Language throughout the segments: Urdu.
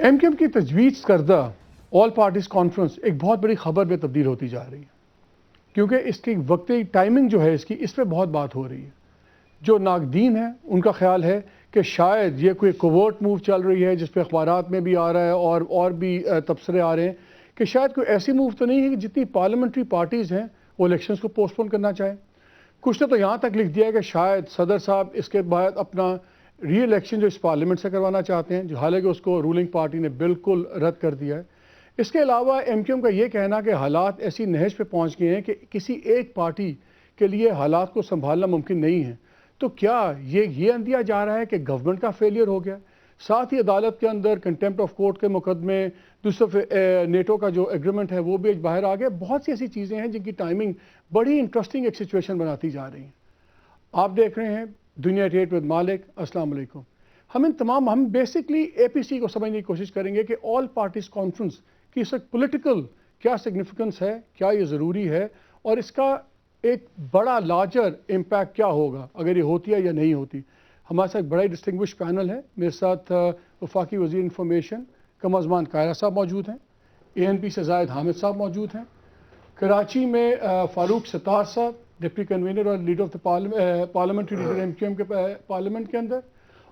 ایم کیو ایم کی تجویز کردہ آل پارٹیز کانفرنس ایک بہت بڑی خبر میں تبدیل ہوتی جا رہی ہے، کیونکہ اس کی وقتی ٹائمنگ جو ہے اس پہ بہت بات ہو رہی ہے۔ جو ناقدین ہیں ان کا خیال ہے کہ شاید یہ کوئی کوورٹ موو چل رہی ہے، جس پہ اخبارات میں بھی آ رہا ہے اور بھی تبصرے آ رہے ہیں کہ شاید کوئی ایسی موو تو نہیں ہے کہ جتنی پارلیمنٹری پارٹیز ہیں وہ الیکشنز کو پوسٹ پون کرنا چاہیں۔ کچھ نے تو یہاں تک لکھ دیا ہے کہ شاید صدر صاحب اس کے بعد اپنا ری الیکشن جو اس پارلیمنٹ سے کروانا چاہتے ہیں، جو حالانکہ اس کو رولنگ پارٹی نے بالکل رد کر دیا ہے۔ اس کے علاوہ ایم کیو ایم کا یہ کہنا کہ حالات ایسی نہج پہ پہنچ گئے ہیں کہ کسی ایک پارٹی کے لیے حالات کو سنبھالنا ممکن نہیں ہے۔ تو کیا یہ اندیا جا رہا ہے کہ گورنمنٹ کا فیلئر ہو گیا؟ ساتھ ہی عدالت کے اندر کنٹیمپٹ آف کورٹ کے مقدمے، دوسرے نیٹو کا جو ایگریمنٹ ہے وہ بھی باہر آ گیا۔ بہت سی ایسی چیزیں ہیں جن کی ٹائمنگ بڑی انٹرسٹنگ ایک سچویشن بناتی جا رہی ہیں۔ آپ دیکھ رہے ہیں دنیا ایٹ ود مالک۔ السلام علیکم۔ ہم بیسکلی اے پی سی کو سمجھنے کی کوشش کریں گے کہ آل پارٹیز کانفرنس کی اس وقت پولیٹیکل کیا سگنیفیکنس ہے، کیا یہ ضروری ہے، اور اس کا ایک بڑا لارجر امپیکٹ کیا ہوگا اگر یہ ہوتی ہے یا نہیں ہوتی۔ ہمارے ساتھ بڑا ہی ڈسٹنگوش پینل ہے۔ میرے ساتھ وفاقی وزیر انفارمیشن قمرزمان قاہرہ صاحب موجود ہیں، اے این پی سے زاہد حامد صاحب موجود ہیں، کراچی میں فاروق ستار صاحب ڈپٹی کنوینر اور leader of the parliamentary leader M Q M کے پارلیمنٹ کے اندر،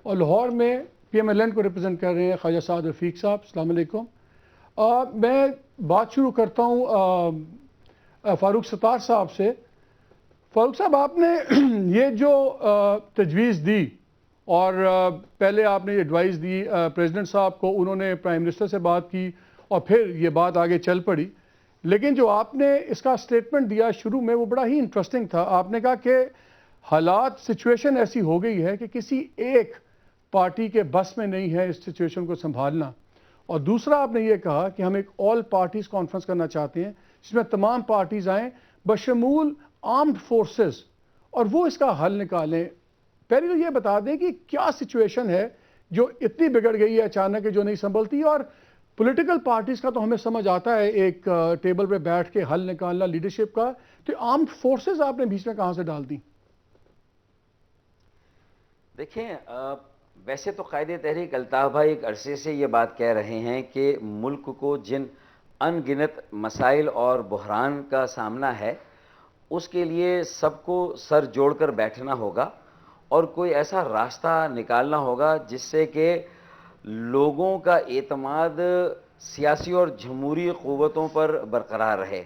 اور لاہور میں پی ایم ایل این کو ریپرزینٹ کر رہے ہیں خواجہ سعد رفیق صاحب۔ السلام علیکم۔ میں بات شروع کرتا ہوں فاروق ستار صاحب سے۔ فاروق صاحب، آپ نے یہ جو تجویز دی اور پہلے آپ نے ایڈوائز دی پریزیڈنٹ صاحب کو، انہوں نے پرائم منسٹر سے بات کی اور پھر یہ بات آگے چل پڑی، لیکن جو آپ نے اس کا سٹیٹمنٹ دیا شروع میں وہ بڑا ہی انٹرسٹنگ تھا۔ آپ نے کہا کہ حالات سچویشن ایسی ہو گئی ہے کہ کسی ایک پارٹی کے بس میں نہیں ہے اس سچویشن کو سنبھالنا، اور دوسرا آپ نے یہ کہا کہ ہم ایک آل پارٹیز کانفرنس کرنا چاہتے ہیں جس میں تمام پارٹیز آئیں بشمول آرمڈ فورسز، اور وہ اس کا حل نکالیں۔ پہلے تو یہ بتا دیں کہ کیا سچویشن ہے جو اتنی بگڑ گئی ہے اچانک جو نہیں سنبھلتی، اور پولیٹیکل پارٹیز کا تو ہمیں سمجھ آتا ہے ایک ٹیبل پہ بیٹھ کے حل نکالنا لیڈرشپ کا، تو آرمڈ فورسز آپ نے بیچ میں کہاں سے ڈال دی؟ دیکھیں، ویسے تو قائد تحریک الطاف بھائی ایک عرصے سے یہ بات کہہ رہے ہیں کہ ملک کو جن ان گنت مسائل اور بحران کا سامنا ہے اس کے لیے سب کو سر جوڑ کر بیٹھنا ہوگا اور کوئی ایسا راستہ نکالنا ہوگا جس سے کہ لوگوں کا اعتماد سیاسی اور جمہوری قوتوں پر برقرار رہے۔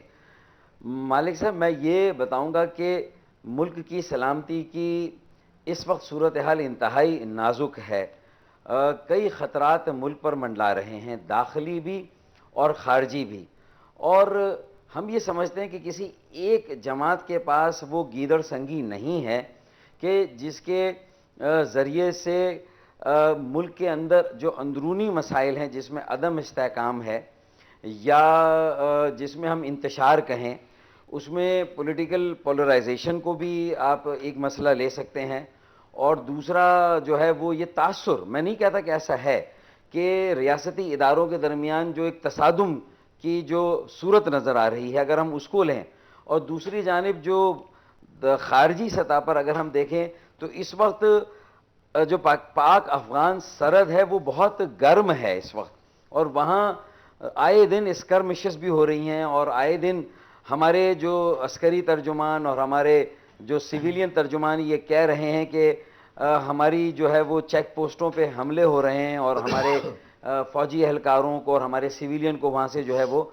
مالک صاحب، میں یہ بتاؤں گا کہ ملک کی سلامتی کی اس وقت صورتحال انتہائی نازک ہے۔ کئی خطرات ملک پر منڈلا رہے ہیں، داخلی بھی اور خارجی بھی، اور ہم یہ سمجھتے ہیں کہ کسی ایک جماعت کے پاس وہ گیدڑ سنگی نہیں ہے کہ جس کے ذریعے سے ملک کے اندر جو اندرونی مسائل ہیں جس میں عدم استحکام ہے یا جس میں ہم انتشار کہیں، اس میں پولیٹیکل پولرائزیشن کو بھی آپ ایک مسئلہ لے سکتے ہیں، اور دوسرا جو ہے وہ یہ تاثر، میں نہیں کہتا کہ ایسا ہے، کہ ریاستی اداروں کے درمیان جو ایک تصادم کی جو صورت نظر آ رہی ہے اگر ہم اس کو لیں، اور دوسری جانب جو خارجی سطح پر اگر ہم دیکھیں تو اس وقت جو پاک افغان سرحد ہے وہ بہت گرم ہے اس وقت، اور وہاں آئے دن اسکرمشز بھی ہو رہی ہیں، اور آئے دن ہمارے جو عسکری ترجمان اور ہمارے جو سویلین ترجمان یہ کہہ رہے ہیں کہ ہماری جو ہے وہ چیک پوسٹوں پہ حملے ہو رہے ہیں اور ہمارے فوجی اہلکاروں کو اور ہمارے سویلین کو وہاں سے جو ہے وہ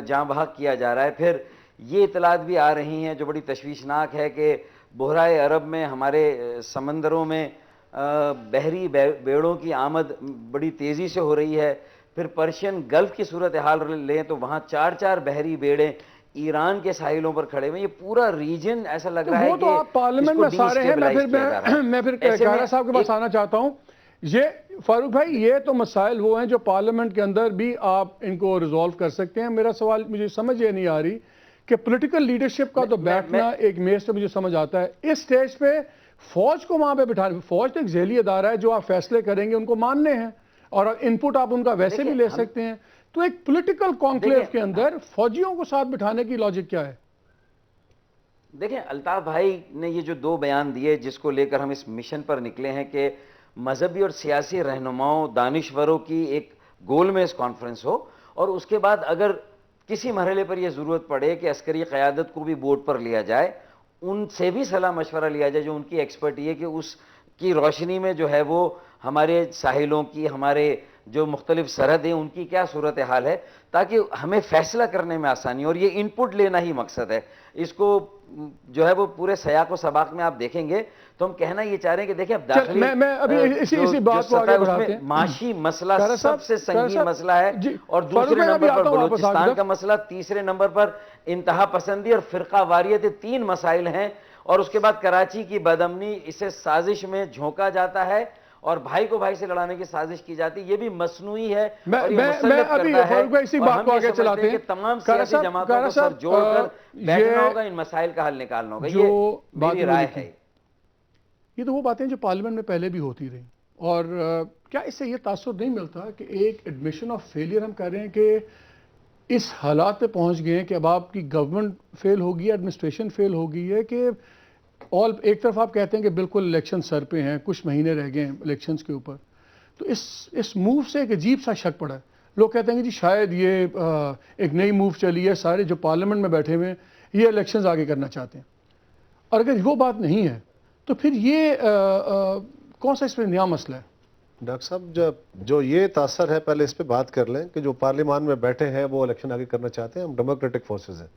جاں بحق کیا جا رہا ہے۔ پھر یہ اطلاعات بھی آ رہی ہیں جو بڑی تشویشناک ہے کہ بحرۂ عرب میں ہمارے سمندروں میں بحری بیڑوں کی آمد بڑی تیزی سے ہو رہی ہے۔ پھر پرشین گلف کی صورتحال لیں تو وہاں 4 بحری بیڑیں ایران کے ساحلوں پر کھڑے ہوئے، یہ پورا ریجن ایسا لگ رہا ہے وہ تو کہ آپ پارلیمنٹ اس کو میں ڈی سارے ہیں۔ اسٹیبلائز کیا جا رہا ہے۔ میں پھر ایسے میں قاہرہ صاحب کے پاس آنا چاہتا ہوں۔ یہ فاروق بھائی، یہ تو مسائل وہ ہیں جو پارلیمنٹ کے اندر بھی آپ ان کو ریزالو کر سکتے ہیں۔ میرا سوال، مجھے سمجھ یہ نہیں آ رہی کہ پولیٹیکل لیڈرشپ کا تو بیٹھنا ایک میز پہ مجھے سمجھ آتا ہے، اس سٹیج پہ فوج کو وہاں پہ بٹھانا، فوج تو ایک ذیلی ادارہ ہے، جو آپ فیصلے کریں گے ان کو ماننے ہیں، اور ان پٹ آپ ان کا ویسے بھی لے سکتے ہیں، تو ایک پولیٹیکل کانکلیو کے اندر فوجیوں کو ساتھ بٹھانے کی لاجک کیا ہے؟ دیکھیں، الطاف بھائی نے یہ جو 2 بیان دیے جس کو لے کر ہم اس مشن پر نکلے ہیں کہ مذہبی اور سیاسی رہنماؤں، دانشوروں کی ایک گول میں اس کانفرنس ہو, اور اس کے بعد اگر کسی مرحلے پر یہ ضرورت پڑے کہ عسکری قیادت کو بھی بورڈ پر لیا جائے, ان سے بھی صلاح مشورہ لیا جائے جو ان کی ایکسپرٹی ہے کہ اس کی روشنی میں جو ہے وہ ہمارے ساحلوں کی, ہمارے جو مختلف سرحدیں, ان کی کیا صورتحال ہے, تاکہ ہمیں فیصلہ کرنے میں آسانی. اور یہ ان پٹ لینا ہی مقصد ہے. اس کو جو ہے وہ پورے سیاق و سباق میں آپ دیکھیں گے تو ہم کہنا یہ چاہ رہے ہیں کہ دیکھیں اب داخلی میں ابھی اسی بات کو سطح آگے ہے اس بڑھاتے میں ہیں. معاشی مسئلہ طاہر صاحب، سب سے طاہر سنگین صاحب، مسئلہ ہے, جی، اور فاروق دوسرے بھائی، میں ابھی نمبر پر آتا ہوں واپس آپ کی بلوچستان طرف. کا مسئلہ, تیسرے نمبر پر انتہا پسندی اور فرقہ واریت, 3 مسائل ہیں. اور اس کے بعد کراچی کی بدامنی, اسے سازش میں جھونکا جاتا ہے اور بھائی کو بھائی سے لڑانے کی سازش کی جاتی ہے. یہ بھی مصنوعی ہے اور یہ میں مسلط ابھی کردہ ہے, فاروق بھائی اسی اور بات ہم کو یہ آگے سمجھتے چلاتے ہیں ہیں. کہ تمام کارا سیاسی جماعتوں کو سر جوڑ کر بیٹھنا ہوگا, ان مسائل کا حل نکالنا ہوگا. جو یہ بات میری انہوں نے رائے کی، ہے. یہ تو وہ باتیں جو پارلیمنٹ میں پہلے بھی ہوتی رہیں. اور کیا اس سے یہ تاثر نہیں ملتا کہ ایک ایڈمیشن آف فیلئر ہم کہہ رہے ہیں کہ اس حالات پہ پہنچ گئے ہیں کہ اب آپ کی گورنمنٹ فیل ہوگی ہے, ایڈمنسٹریشن فیل ہو گئی ہے, کہ ایک طرف آپ کہتے ہیں کہ بالکل الیکشن سر پہ ہیں, کچھ مہینے رہ گئے ہیں الیکشنز کے اوپر, تو اس موو سے ایک عجیب سا شک پڑا ہے. لوگ کہتے ہیں کہ جی شاید یہ ایک نئی موو چلی ہے, سارے جو پارلیمنٹ میں بیٹھے ہوئے ہیں یہ الیکشنز آگے کرنا چاہتے ہیں. اور اگر وہ بات نہیں ہے تو پھر یہ کون سا اس میں نیا مسئلہ ہے؟ ڈاکٹر صاحب جو یہ تاثر ہے, پہلے اس پہ بات کر لیں کہ جو پارلیمان میں بیٹھے ہیں وہ الیکشن آگے کرنا چاہتے ہیں. ہم ڈیموکریٹک فورسز ہیں,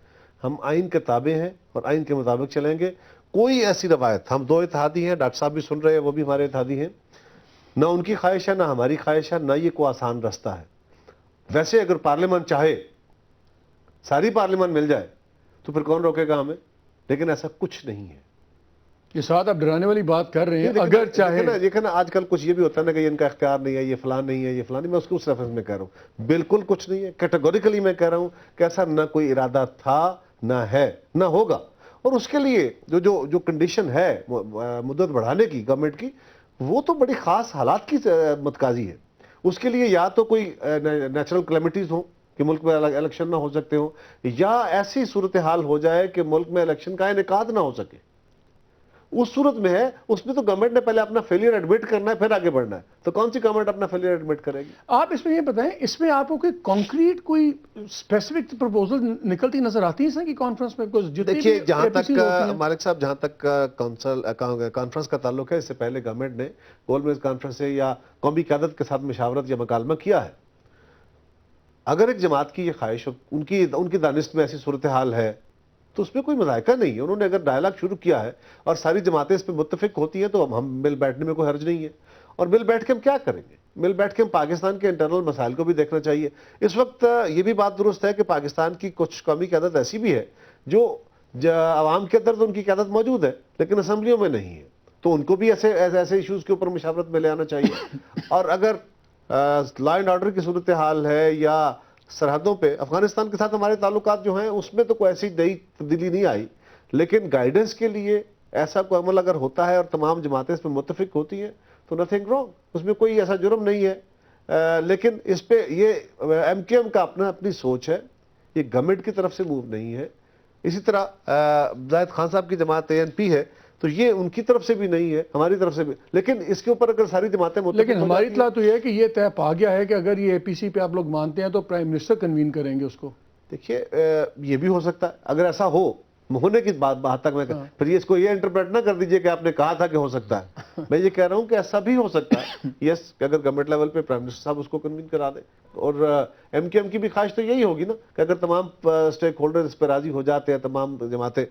ہم آئین کے تابع ہیں اور آئین کے مطابق چلیں گے. کوئی ایسی روایت, ہم 2 اتحادی ہیں, ڈاکٹر صاحب بھی سن رہے ہیں, وہ بھی ہمارے اتحادی ہیں, نہ ان کی خواہش ہے نہ ہماری خواہش ہے, نہ یہ کوئی آسان رستہ ہے. ویسے اگر پارلیمان چاہے, ساری پارلیمان مل جائے تو پھر کون روکے گا ہمیں, لیکن ایسا کچھ نہیں ہے. یہ ساتھ آپ ڈرانے والی بات کر رہے ہیں. اگر چاہے دیکھیں نا آج کل کچھ یہ بھی ہوتا ہے نا کہ ان کا اختیار نہیں ہے, یہ فلاں نہیں ہے, یہ فلاں نہیں. میں اس کو اس ریفرنس میں کہہ رہا ہوں, بالکل کچھ نہیں ہے. کیٹیگوریکلی میں کہہ رہا ہوں کہ ایسا نہ کوئی ارادہ تھا, نہ ہے, نہ ہوگا. اور اس کے لیے جو کنڈیشن ہے مدت بڑھانے کی گورنمنٹ کی, وہ تو بڑی خاص حالات کی متقاضی ہے. اس کے لیے یا تو کوئی نیچرل کلیمٹیز ہوں کہ ملک میں الیکشن نہ ہو سکتے ہوں, یا ایسی صورتحال ہو جائے کہ ملک میں الیکشن کا انعقاد نہ ہو سکے. اس صورت میں ہے, اس میں تو گورنمنٹ نے پہلے اپنا فیلئر ایڈمٹ کرنا ہے, پھر آگے بڑھنا ہے. تو کون سی گورنمنٹ اپنا فیلئر ایڈمٹ کرے گی؟ آپ اس میں یہ بتائیں, اس میں آپ کو کوئی کانکریٹ کوئی اسپیسیفک پروپوزل نکلتی نظر آتی ہے اس کی کانفرنس میں؟ دیکھیے, جہاں تک مالک صاحب, جہاں تک کانفرنس کا تعلق ہے, اس سے پہلے گورنمنٹ نے گول میز کانفرنس سے یا قومی قیادت کے ساتھ مشاورت یا مکالمہ کیا ہے. اگر ایک جماعت کی یہ خواہش, ان کی دانست میں ایسی صورتحال ہے, تو اس میں کوئی مذائقہ نہیں ہے. انہوں نے اگر ڈائلاگ شروع کیا ہے اور ساری جماعتیں اس پہ متفق ہوتی ہیں, تو ہم مل بیٹھنے میں کوئی حرج نہیں ہے. اور مل بیٹھ کے ہم کیا کریں گے؟ مل بیٹھ کے ہم پاکستان کے انٹرنل مسائل کو بھی دیکھنا چاہیے. اس وقت یہ بھی بات درست ہے کہ پاکستان کی کچھ قومی قیادت ایسی بھی ہے جو عوام کے اندر تو ان کی قیادت موجود ہے, لیکن اسمبلیوں میں نہیں ہے. تو ان کو بھی ایسے ایشوز کے اوپر مشاورت میں لے آنا چاہیے. اور اگر لا اینڈ آرڈر کی صورتحال ہے یا سرحدوں پہ افغانستان کے ساتھ ہمارے تعلقات جو ہیں, اس میں تو کوئی ایسی نئی تبدیلی نہیں آئی, لیکن گائیڈنس کے لیے ایسا کوئی عمل اگر ہوتا ہے اور تمام جماعتیں اس پہ متفق ہوتی ہیں تو نتھنگ رانگ, اس میں کوئی ایسا جرم نہیں ہے. لیکن اس پہ یہ ایم کیو ایم کا اپنی سوچ ہے, یہ گورنمنٹ کی طرف سے موو نہیں ہے. اسی طرح زاہد خان صاحب کی جماعت ANP ہے, تو یہ ان کی طرف سے بھی نہیں ہے, ہماری طرف سے بھی. لیکن اس کے اوپر اگر ساری جماعتیں متفق لیکن ہماری اطلاع تو یہ ہے کہ یہ طے پا گیا ہے کہ اگر یہ APC پہ آپ لوگ مانتے ہیں تو پرائم منسٹر کنوین کریں گے اس کو. دیکھیے, یہ بھی ہو سکتا ہے. اگر ایسا ہو, ہونے کی بات تک میں پھر اس کو یہ انٹرپریٹ نہ کر دیجئے کہ آپ نے کہا تھا کہ ہو سکتا ہے. میں یہ کہہ رہا ہوں کہ ایسا بھی ہو سکتا ہے. یس, اگر گورنمنٹ لیول پہ پرائم منسٹر صاحب اس کو کنوین کرا دیں. اور MQM کی بھی خواہش تو یہی ہوگی نا کہ اگر تمام سٹیک ہولڈر اس پہ راضی ہو جاتے ہیں, تمام جماعتیں.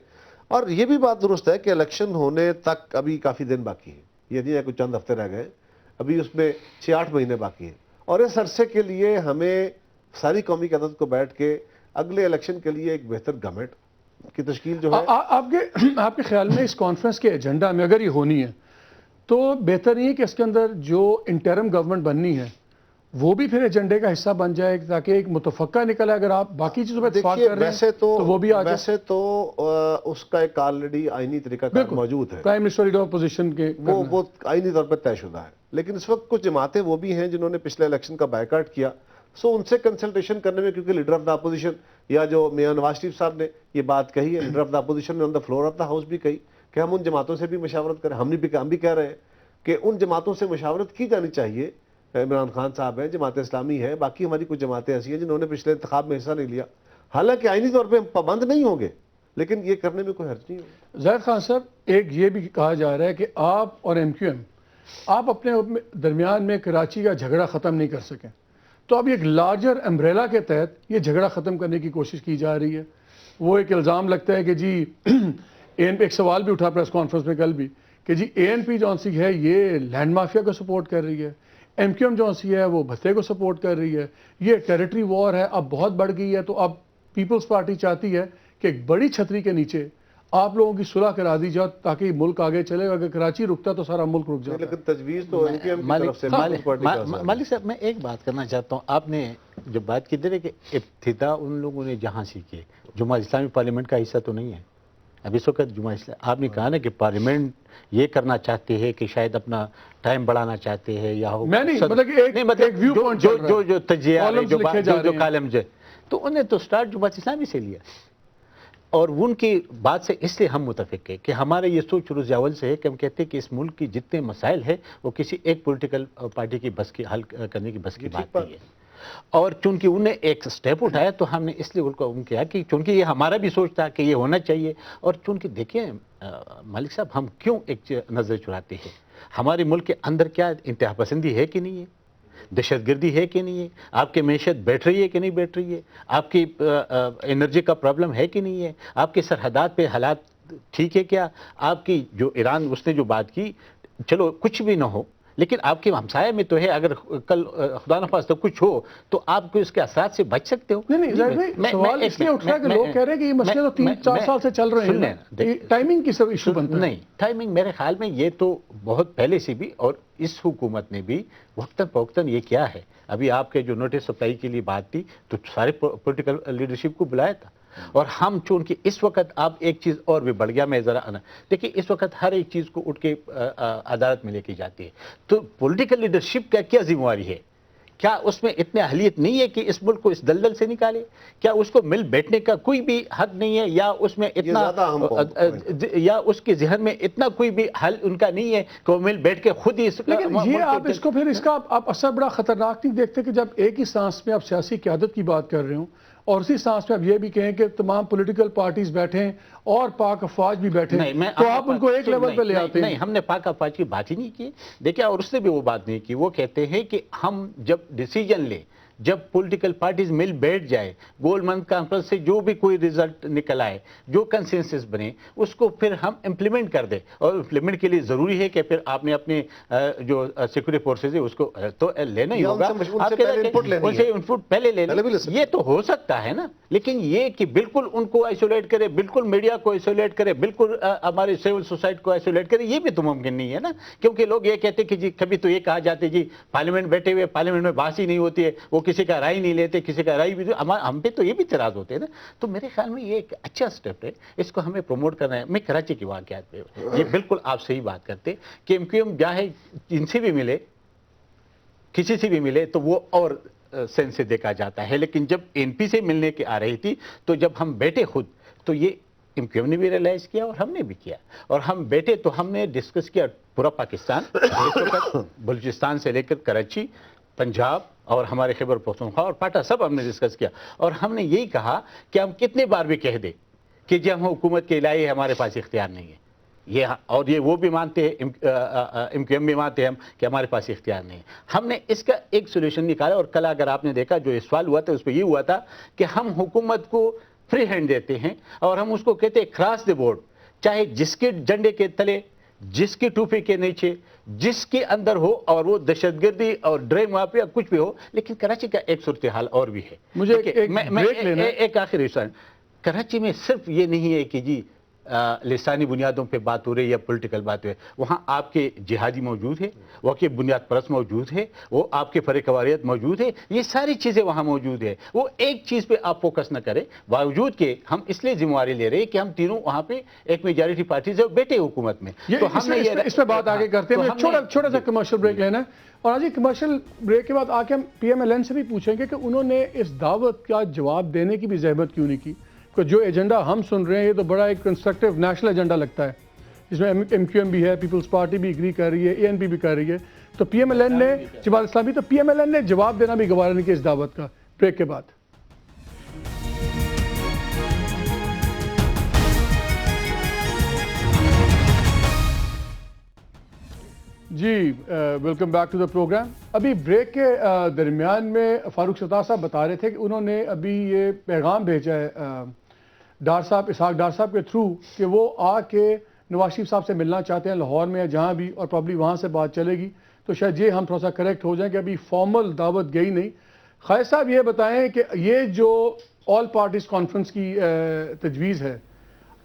اور یہ بھی بات درست ہے کہ الیکشن ہونے تک ابھی کافی دن باقی ہے. یہ نہیں ہے کچھ چند ہفتے رہ گئے, ابھی اس میں 6-8 مہینے باقی ہیں. اور اس عرصے کے لیے ہمیں ساری قومی قیادت کو بیٹھ کے اگلے الیکشن کے لیے ایک بہتر گورنمنٹ کی تشکیل جو ہے. آپ کے خیال میں اس کانفرنس کے ایجنڈا میں اگر یہ ہونی ہے تو بہتر نہیں ہے کہ اس کے اندر جو انٹرم گورنمنٹ بننی ہے وہ بھی پھر ایجنڈے کا حصہ بن جائے تاکہ ایک متفقہ نکلے؟ اگر آپ باقی چیزوں پہ اتفاق کر رہے ہیں تو وہ بھی آ جائے. ویسے تو اس کا ایک آلریڈی آئینی طریقہ کار موجود ہے, پرائم منسٹر لیڈر اپوزیشن کے, وہ آئینی طور پر طے شدہ ہے. لیکن اس وقت کچھ جماعتیں وہ بھی ہیں جنہوں نے پچھلے الیکشن کا بائیکاٹ کیا. سو ان سے کنسلٹیشن کرنے میں, کیونکہ لیڈر آف دا اپوزیشن یا جو میاں نواز شریف صاحب نے یہ بات کہی ہے, لیڈر آف دا اپوزیشن نے on the floor of the house بھی کہی کہ ہم ان جماعتوں سے بھی مشاورت کریں. ہم بھی کہہ رہے ہیں کہ ان جماعتوں سے مشاورت کی جانی چاہیے عمران خان صاحب ہیں, جماعت اسلامی ہے, باقی ہماری کچھ جماعتیں ایسی ہیں جنہوں نے پچھلے انتخاب میں حصہ نہیں لیا. حالانکہ آئینی طور پہ ہم پابند نہیں ہوں گے, لیکن یہ کرنے میں کوئی حرج نہیں ہوگا. زاہد خان صاحب, ایک یہ بھی کہا جا رہا ہے کہ آپ اور ایم کیو ایم آپ اپنے درمیان میں کراچی کا جھگڑا ختم نہیں کر سکیں, تو اب ایک لارجر امبریلا کے تحت یہ جھگڑا ختم کرنے کی کوشش کی جا رہی ہے. وہ ایک الزام لگتا ہے کہ جی اے این پی, ایک سوال بھی اٹھا پریس کانفرنس میں کل بھی, کہ جی اے این پی جون سی ہے یہ لینڈ مافیا کو سپورٹ کر رہی ہے, ایم کیو ایم جون سی ہے وہ بھتے کو سپورٹ کر رہی ہے, یہ ٹیریٹری وار ہے اب بہت بڑھ گئی ہے. تو اب پیپلز پارٹی چاہتی ہے کہ ایک بڑی چھتری کے نیچے آپ لوگوں کی صلح کرا دی جائے تاکہ ملک آگے چلے گا. اگر کراچی رکتا تو سارا ملک رک جاتا. لیکن تجویز تو ایم کیو ایم کی طرف سے پیپلز پارٹی کا حصہ ہے. مالک صاحب میں ایک بات کرنا چاہتا ہوں. آپ نے جب بات کی تھی کہ ابتدا ان لوگوں نے جہاں سیکھی, جماعت اسلامی پارلیمنٹ کا حصہ تو نہیں ہے اب اس وقت. جماعت اسلامی آپ نے کہا نا کہ پارلیمنٹ یہ کرنا چاہتے ہیں کہ شاید اپنا ٹائم بڑھانا چاہتے ہیں یا ہو, میں نہیں مطلب ایک ویو پوائنٹ جو تجزیہ جو کالمز ہے, تو انہیں تو سٹارٹ جماعت اسلامی سے لیا, اور ان کی بات سے اس لیے ہم متفق ہیں کہ ہمارے یہ سوچ روز اول سے ہے کہ ہم کہتے ہیں کہ اس ملک کی جتنے مسائل ہیں وہ کسی ایک پولیٹیکل پارٹی کی بس کی حل کرنے کی بس کی بات نہیں ہے. اور چونکہ انہیں ایک سٹیپ اٹھایا تو ہم نے اس لیے ان کو کیا کہ چونکہ یہ ہمارا بھی سوچ تھا کہ یہ ہونا چاہیے. اور چونکہ دیکھیں مالک صاحب, ہم کیوں ایک نظر چراتے ہیں, ہمارے ملک کے اندر کیا انتہا پسندی ہے کہ نہیں ہے, دہشت گردی ہے کہ نہیں ہے, آپ کی معیشت بیٹھ رہی ہے کہ نہیں بیٹھ رہی ہے, آپ کی انرجی کا پرابلم ہے کہ نہیں ہے, آپ کی سرحدات پہ حالات ٹھیک ہے کیا, آپ کی جو ایران اس نے جو بات کی, چلو کچھ بھی نہ ہو لیکن آپ کے ہمسائے میں تو ہے, اگر کل خدا نخواستہ کچھ ہو تو آپ کو اس کے اثرات سے بچ سکتے ہو. نہیں زاہد بھائی, سوال اس لیے اٹھ رہا ہے کہ لوگ کہہ رہے ہیں کہ یہ مسئلے تو 3-4 سال سے چل رہے ہیں, ٹائمنگ کی سب ایشو بنتا ہے. نہیں, ٹائمنگ میرے خیال میں یہ تو بہت پہلے سے بھی, اور اس حکومت نے بھی وقتاً فوقتاً یہ کیا ہے. ابھی آپ کے جو نوٹس اپلائی کے لیے بات تھی تو سارے پولیٹیکل لیڈرشپ کو بلایا تھا, اور ہم چونکہ اس وقت آپ ایک چیز اور بھی بڑھ گیا, میں ذرا دیکھیں اس وقت ہر ایک چیز کو اٹھ کے عدالت میں لے کے جاتی ہے, تو پولیٹیکل لیڈرشپ کا کیا ذمہ داری ہے؟ کیا اس میں اتنے اہلیت نہیں ہے کہ اس ملک کو اس دلدل سے نکالے؟ کیا اس کو مل بیٹھنے کا کوئی بھی حق نہیں ہے, یا اس میں اتنا یا اس کے ذہن میں اتنا کوئی بھی حل ان کا نہیں ہے کہ وہ مل بیٹھ کے خود ہی لیکن یہ آپ اس کو پھر اس کا آپ اثر بڑا خطرناک نہیں دیکھتے کہ جب ایک ہی سانس میں آپ سیاسی قیادت کی بات کر رہے ہوں اور اسی سانس میں آپ یہ بھی کہیں کہ تمام پولیٹیکل پارٹیز بیٹھیں اور پاک افواج بھی بیٹھیں, تو آپ ان کو ایک لیول پہ لے آتے ہیں. نہیں, ہم نے پاک افواج کی بات ہی نہیں کی. دیکھیں, اور اس نے بھی وہ بات نہیں کی. وہ کہتے ہیں کہ ہم جب ڈیسیجن لیں, جب پولیٹیکل پارٹیز مل بیٹھ جائے, گولڈمن کانفرنس سے جو بھی کوئی ریزلٹ نکل آئے, جو کنسنسس بنے, اس کو پھر ہم امپلیمنٹ کر دیں. اور امپلیمنٹ کے لیے ضروری ہے کہ پھر آپ نے اپنے جو سیکورٹی فورسز ہے اس کو تو لینا ہی ہوگا, ان سے انپٹ پہلے لے لیں. یہ تو ہو سکتا ہے نا, لیکن یہ کہ بالکل ان کو آئسولیٹ کرے, بالکل میڈیا کو آئسولیٹ کرے, بالکل ہمارے سول سوسائٹی کو آئسولیٹ کرے, یہ بھی تو ممکن نہیں ہے نا. کیونکہ لوگ یہ کہتے کہ جی کبھی تو یہ کہا جاتے جی پارلیمنٹ بیٹھے ہوئے, پارلیمنٹ میں بحث ہی نہیں ہوتی ہے, وہ کسی کا رائے نہیں لیتے, کسی کا رائے بھی ہم پہ تو یہ بھی اعتراض ہوتے ہیں نا. تو میرے خیال میں یہ ایک اچھا سٹیپ ہے, اس کو ہمیں پروموٹ کرنا ہے. میں کراچی کی واقعات پہ یہ بالکل آپ صحیح بات کرتے کہ ایم کیو ایم چاہے جن سے بھی ملے, کسی سے بھی ملے تو وہ اور سینس سے دیکھا جاتا ہے. لیکن جب این پی سے ملنے کے آ رہی تھی تو جب ہم بیٹھے خود تو یہ ایم کیو ایم نے بھی ریلائز کیا اور ہم نے بھی کیا, اور ہم بیٹھے تو ہم نے ڈسکس کیا پورا پاکستان, بلوچستان سے لے کر کراچی, پنجاب اور ہمارے خیبر پختونخوا اور پاٹا, سب ہم نے ڈسکس کیا. اور ہم نے یہی کہا کہ ہم کتنے بار بھی کہہ دیں کہ جب ہم حکومت کے لائے ہمارے پاس اختیار نہیں ہے, یہ اور یہ وہ بھی مانتے ہیں, ایم کیو ایم بھی مانتے ہیں ہم کہ ہمارے پاس اختیار نہیں ہے. ہم نے اس کا ایک سولوشن نکالا, اور کل اگر آپ نے دیکھا جو یہ سوال ہوا تھا اس پہ یہ ہوا تھا کہ ہم حکومت کو فری ہینڈ دیتے ہیں اور ہم اس کو کہتے ہیں کراس دی بورڈ, چاہے جس کے جھنڈے کے تلے, جس کی ٹوپی کے نیچے, جس کے اندر ہو, اور وہ دہشت گردی اور ڈرگ مافیا کچھ بھی ہو. لیکن کراچی کا ایک صورتحال اور بھی ہے. مجھے ایک آخری سوال, کراچی میں صرف یہ نہیں ہے کہ جی لسانی بنیادوں پہ بات ہو رہی ہے یا پولیٹیکل بات ہو رہی ہے, وہاں آپ کے جہادی موجود ہے, وہ کے بنیاد پرست موجود ہے, وہ آپ کے فرق واریت موجود ہے, یہ ساری چیزیں وہاں موجود ہے. وہ ایک چیز پہ آپ فوکس نہ کریں, باوجود کہ ہم اس لیے ذمہ داری لے رہے ہیں کہ ہم تینوں وہاں پہ ایک میجارٹی پارٹیز ہے بیٹھے حکومت میں. تو ہم نے اس پہ بات آگے کرتے ہیں, چھوٹا سا کمرشل بریک لینا ہے, اور آج یہ کمرشل بریک کے بعد آ کے ہم پی ایم ایل این سے بھی پوچھیں گے کہ انہوں نے اس دعوت کا جواب دینے کی بھی زحمت کیوں نہیں کی, کہ جو ایجنڈا ہم سن رہے ہیں یہ تو بڑا ایک کنسٹرکٹیو نیشنل ایجنڈا لگتا ہے, جس میں ایم کیو ایم بھی ہے, پیپلز پارٹی بھی اگری کر رہی ہے, اے این پی بھی کر رہی ہے. تو پی ایم ایل این نے جماعت اسلامی تو پی ایم ایل این نے جواب دینا بھی گوارا نہیں کیا اس دعوت کا. بریک کے بعد جی welcome back to the program. ابھی بریک کے درمیان میں فاروق ستار صاحب بتا رہے تھے کہ انہوں نے ابھی یہ پیغام بھیجا ہے ڈار صاحب اسحاق ڈار صاحب کے تھرو کہ وہ آ کے نواز شریف صاحب سے ملنا چاہتے ہیں لاہور میں یا جہاں بھی, اور پرابلی وہاں سے بات چلے گی. تو شاید یہ ہم تھوڑا سا کریکٹ ہو جائیں کہ ابھی فارمل دعوت گئی نہیں. خالد صاحب یہ بتائیں کہ یہ جو آل پارٹیز کانفرنس کی تجویز ہے,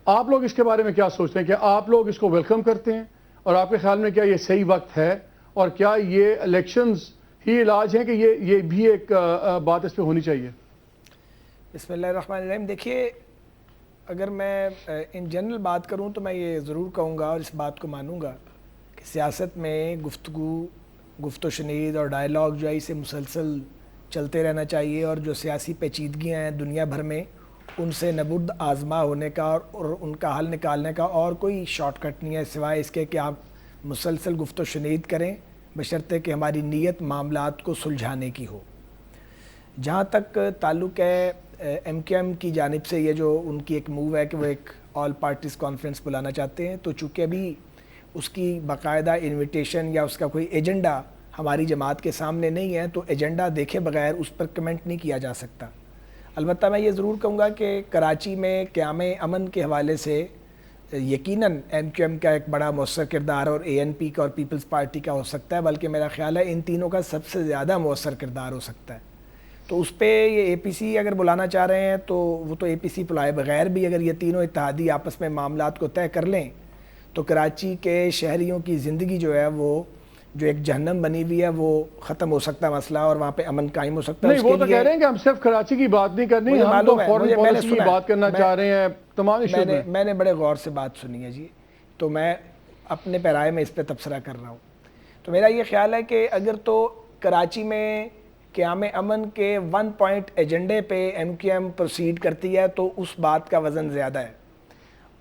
آپ لوگ اس کے بارے میں کیا سوچتے ہیں؟ کہ آپ لوگ اس کو ویلکم کرتے ہیں اور آپ کے خیال میں کیا یہ صحیح وقت ہے, اور کیا یہ الیکشنز ہی علاج ہیں کہ یہ بھی ایک بات اس پہ ہونی چاہیے؟ بسم اللہ الرحمن الرحیم. دیکھیے اگر میں ان جنرل بات کروں تو میں یہ ضرور کہوں گا اور اس بات کو مانوں گا کہ سیاست میں گفتگو, گفت و شنید اور ڈائلاگ جو ہے اسے مسلسل چلتے رہنا چاہیے, اور جو سیاسی پیچیدگیاں ہیں دنیا بھر میں ان سے نبرد آزما ہونے کا اور ان کا حل نکالنے کا اور کوئی شارٹ کٹ نہیں ہے سوائے اس کے کہ آپ مسلسل گفت و شنید کریں, بشرطے کہ ہماری نیت معاملات کو سلجھانے کی ہو. جہاں تک تعلق ہے ایم کیو ایم کی جانب سے یہ جو ان کی ایک موو ہے کہ وہ ایک آل پارٹیز کانفرنس بلانا چاہتے ہیں, تو چونکہ ابھی اس کی باقاعدہ انویٹیشن یا اس کا کوئی ایجنڈا ہماری جماعت کے سامنے نہیں ہے, تو ایجنڈا دیکھے بغیر اس پر کمنٹ نہیں کیا جا سکتا. البتہ میں یہ ضرور کہوں گا کہ کراچی میں قیام امن کے حوالے سے یقیناً ایم کیو ایم کا ایک بڑا مؤثر کردار اور اے این پی کا اور پیپلز پارٹی کا ہو سکتا ہے, بلکہ میرا خیال ہے ان تینوں کا سب سے زیادہ مؤثر کردار ہو سکتا ہے. تو اس پہ یہ اے پی سی اگر بلانا چاہ رہے ہیں تو وہ تو اے پی سی بلائے بغیر بھی اگر یہ تینوں اتحادی آپس میں معاملات کو طے کر لیں تو کراچی کے شہریوں کی زندگی جو ہے وہ جو ایک جہنم بنی ہوئی ہے وہ ختم ہو سکتا ہے مسئلہ, اور وہاں پہ امن قائم ہو سکتا ہے. نہیں, وہ تو کہہ رہے ہیں کہ ہم صرف کراچی کی بات نہیں کرنی, ہم تو فورن پالیسی کی بات کرنا چاہ رہے ہیں تمام ایشوز میں. میں نے بڑے غور سے بات سنی ہے جی, تو میں اپنے پیرائے میں اس پہ تبصرہ کر رہا ہوں. تو میرا یہ خیال ہے کہ اگر تو کراچی میں قیام امن کے 1 پوائنٹ ایجنڈے پہ ایم کیو ایم پروسیڈ کرتی ہے تو اس بات کا وزن زیادہ ہے,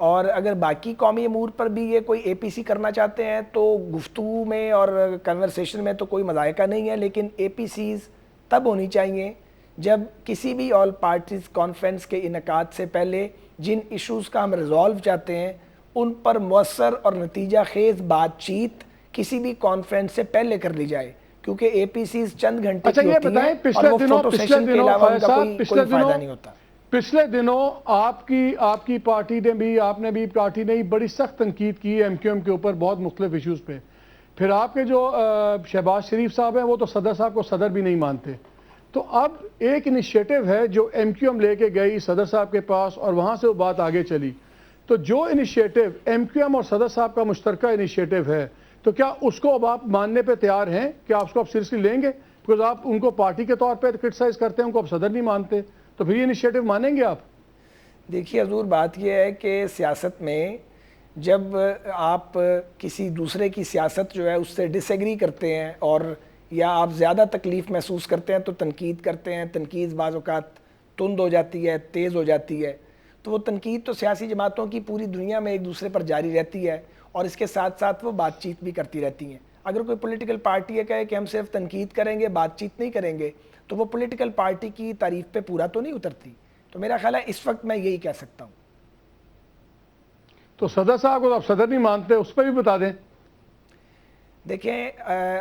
اور اگر باقی قومی امور پر بھی یہ کوئی اے پی سی کرنا چاہتے ہیں تو گفتگو میں اور کنورسیشن میں تو کوئی مذائقہ نہیں ہے, لیکن اے پی سیز تب ہونی چاہیے جب کسی بھی آل پارٹیز کانفرنس کے انعقاد سے پہلے جن ایشوز کا ہم ریزالو چاہتے ہیں ان پر مؤثر اور نتیجہ خیز بات چیت کسی بھی کانفرنس سے پہلے کر لی جائے, کیونکہ اے پی سیز چند گھنٹے کی ہوتی ہیں اور وہ فوٹو سیشن کے علاوہ ان کا کوئی فائدہ نہیں ہوتا. پچھلے دنوں آپ کی پارٹی نے بھی, آپ نے بھی پارٹی نے بڑی سخت تنقید کی ایم کیو ایم کے اوپر بہت مختلف ایشوز پہ. پھر آپ کے جو شہباز شریف صاحب ہیں وہ تو صدر صاحب کو صدر بھی نہیں مانتے. تو اب ایک انیشیٹو ہے جو ایم کیو ایم لے کے گئی صدر صاحب کے پاس اور وہاں سے وہ بات آگے چلی. تو جو انیشیٹو ایم کیو ایم اور صدر صاحب کا مشترکہ انیشیٹو ہے, تو کیا اس کو اب آپ ماننے پہ تیار ہیں کہ آپ اس کو اب سیریسلی لیں گے؟ بیکاز آپ ان کو پارٹی کے طور پہ کرٹیسائز کرتے ہیں, ان کو اب صدر نہیں مانتے, تو پھر یہ انیشیٹو مانیں گے آپ؟ دیکھیے حضور, بات یہ ہے کہ سیاست میں جب آپ کسی دوسرے کی سیاست جو ہے اس سے ڈس ایگری کرتے ہیں اور یا آپ زیادہ تکلیف محسوس کرتے ہیں تو تنقید کرتے ہیں. تنقید بعض اوقات تند ہو جاتی ہے, تیز ہو جاتی ہے, تو وہ تنقید تو سیاسی جماعتوں کی پوری دنیا میں ایک دوسرے پر جاری رہتی ہے اور اس کے ساتھ ساتھ وہ بات چیت بھی کرتی رہتی ہیں. اگر کوئی پولیٹیکل پارٹی یہ کہے کہ ہم صرف تنقید کریں گے بات چیت نہیں کریں گے تو وہ پولیٹیکل پارٹی کی تعریف پہ پورا تو نہیں اترتی. تو میرا خیال ہے اس وقت میں یہی کہہ سکتا ہوں. تو صدر صاحب کو آپ صدر نہیں مانتے, اس پہ بھی بتا دیں. دیکھیں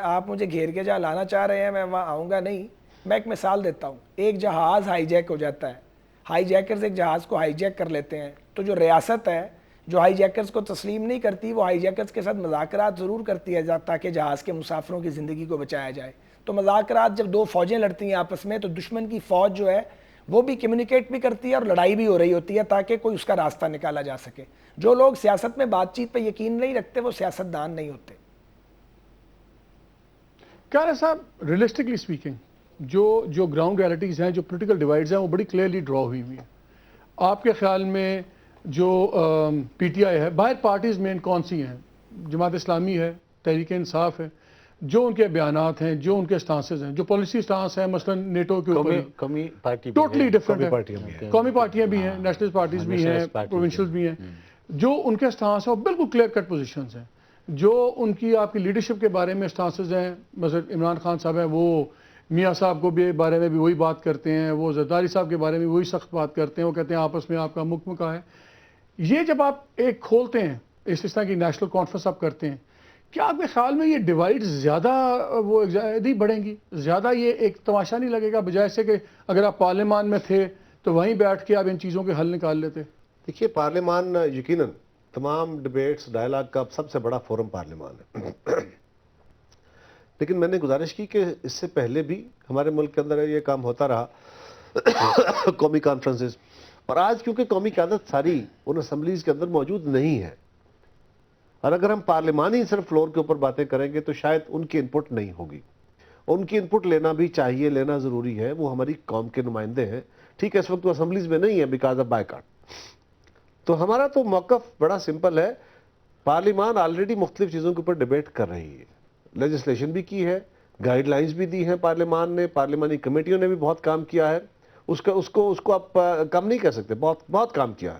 آپ مجھے گھیر کے جہاں لانا چاہ رہے ہیں میں وہاں آؤں گا نہیں. میں ایک مثال دیتا ہوں. ایک جہاز ہائی جیک ہو جاتا ہے, ہائی جیکرز ایک جہاز کو ہائی جیک کر لیتے ہیں, تو جو ریاست ہے جو ہائی جیکرز کو تسلیم نہیں کرتی وہ ہائی جیکرز کے ساتھ مذاکرات ضرور کرتی ہے تاکہ جہاز کے مسافروں کی زندگی کو بچایا جائے. تو مذاکرات جب دو فوجیں لڑتی ہیں آپس میں تو دشمن کی فوج جو ہے وہ بھی کمیونیکیٹ بھی کرتی ہے اور لڑائی بھی ہو رہی ہوتی ہے تاکہ کوئی اس کا راستہ نکالا جا سکے. جو لوگ سیاست میں بات چیت پہ یقین نہیں رکھتے وہ سیاست دان نہیں ہوتے. کیا صاحب ریئلسٹکلی اسپیکنگ جو گراؤنڈ ریالٹیز ہیں, جو پولیٹیکل ڈیوائڈز ہیں وہ بڑی کلیئرلی ڈرا ہوئی ہوئی ہیں. آپ کے خیال میں جو پی ٹی آئی ہے, باہر پارٹیز مین کون سی ہیں؟ جماعت اسلامی ہے, تحریک انصاف ہے, جو ان کے بیانات ہیں, جو ان کے سٹانسز ہیں, جو پالیسی سٹانس ہیں مثلا نیٹو کے اوپر قومی پارٹی ٹوٹلی ڈفرنٹ ہے. قومی پارٹیاں بھی ہیں, نیشنل پارٹیز بھی ہیں, پروونشل بھی ہیں. جو ان کے سٹانس ہیں وہ بالکل کلیئر کٹ پوزیشنز ہیں. جو ان کی آپ کی لیڈرشپ کے بارے میں اسٹانسز ہیں، مثلا عمران خان صاحب ہیں، وہ میاں صاحب کو بھی بارے میں بھی وہی بات کرتے ہیں، وہ زرداری صاحب کے بارے میں وہی سخت بات کرتے ہیں، وہ کہتے ہیں آپس میں آپ کا مکمکہ ہے. یہ جب آپ ایک کھولتے ہیں اس طرح کی نیشنل کانفرنس آپ کرتے ہیں، کیا آپ کے خیال میں یہ ڈیوائڈ زیادہ وہ نہیں بڑھیں گی؟ زیادہ یہ ایک تماشا نہیں لگے گا بجائے سے کہ اگر آپ پارلیمان میں تھے تو وہیں بیٹھ کے آپ ان چیزوں کے حل نکال لیتے؟ دیکھیے پارلیمان یقیناً تمام ڈیبیٹس ڈائلاگ کا سب سے بڑا فورم پارلیمان ہے، لیکن میں نے گزارش کی کہ اس سے پہلے بھی ہمارے ملک کے اندر یہ کام ہوتا رہا قومی کانفرنسز، اور آج کیونکہ قومی قیادت ساری ان اسمبلیز کے اندر موجود نہیں ہے، اور اگر ہم پارلیمانی صرف فلور کے اوپر باتیں کریں گے تو شاید ان کی انپٹ نہیں ہوگی. ان کی انپٹ لینا بھی چاہیے، لینا ضروری ہے، وہ ہماری قوم کے نمائندے ہیں. ٹھیک ہے اس وقت وہ اسمبلیز میں نہیں ہے بیکاز آف بائیکاٹ. تو ہمارا تو موقف بڑا سمپل ہے، پارلیمان آلریڈی مختلف چیزوں کے اوپر ڈیبیٹ کر رہی ہے، لیجسلیشن بھی کی ہے، گائیڈ لائنز بھی دی ہیں پارلیمان نے، پارلیمانی کمیٹیوں نے بھی بہت کام کیا ہے، اس کو آپ کم نہیں کر سکتے، بہت کام کیا ہے.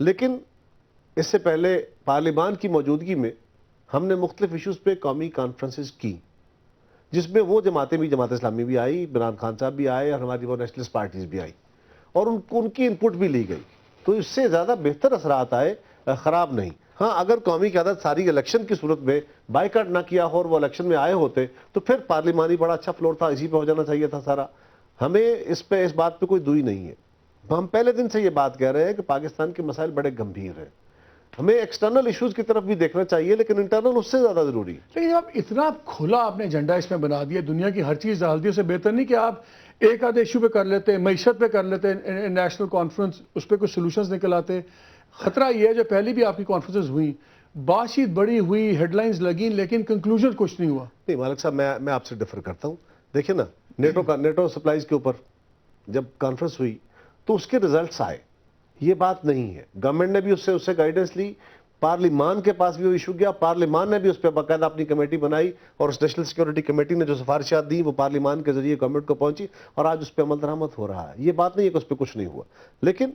لیکن اس سے پہلے پارلیمان کی موجودگی میں ہم نے مختلف ایشوز پہ قومی کانفرنسز کی، جس میں وہ جماعتیں بھی، جماعت اسلامی بھی آئی، عمران خان صاحب بھی آئے، اور ہماری وہ نیشنلسٹ پارٹیز بھی آئی، اور ان کی انپٹ بھی لی گئی. تو اس سے زیادہ بہتر اثرات آئے، خراب نہیں. ہاں اگر قومی قیادت ساری الیکشن کی صورت میں بائیکاٹ نہ کیا ہو اور وہ الیکشن میں آئے ہوتے تو پھر پارلیمانی بڑا اچھا فلور تھا، اسی پہ ہو جانا چاہیے تھا سارا. ہمیں اس بات پہ کوئی دوئی نہیں ہے. ہم پہلے دن سے یہ بات کہہ رہے ہیں کہ پاکستان کے مسائل بڑے گمبھیر ہیں، ہمیں ایکسٹرنل ایشوز کی طرف بھی دیکھنا چاہیے، لیکن انٹرنل اس سے زیادہ ضروری ہے. لیکن جب آپ اتنا کھلا آپ نے ایجنڈا اس میں بنا دیا، دنیا کی ہر چیز ڈال دی، اس سے بہتر نہیں کہ آپ ایک آدھے ایشو پہ کر لیتے، معیشت پہ کر لیتے نیشنل کانفرنس، اس پہ کچھ سولوشنز نکل آتے؟ خطرہ یہ ہے جو پہلی بھی آپ کی کانفرنسز ہوئیں، بات چیت بڑی ہوئی، ہیڈ لائنز لگیں، لیکن کنکلوژن کچھ نہیں ہوا. نہیں مالک صاحب، میں آپ سے ڈفر کرتا ہوں. دیکھیں نا، نیٹو سپلائز کے اوپر جب کانفرنس ہوئی تو اس کے ریزلٹس آئے، یہ بات نہیں ہے. گورنمنٹ نے بھی اس سے گائیڈنس لی، پارلیمان کے پاس بھی وہ ایشو گیا، پارلیمان نے بھی اس پہ باقاعدہ اپنی کمیٹی بنائی، اور اس نیشنل سیکورٹی کمیٹی نے جو سفارشات دی وہ پارلیمان کے ذریعے گورنمنٹ کو پہنچی، اور آج اس پہ عمل درآمد ہو رہا ہے. یہ بات نہیں ہے کہ اس پہ کچھ نہیں ہوا، لیکن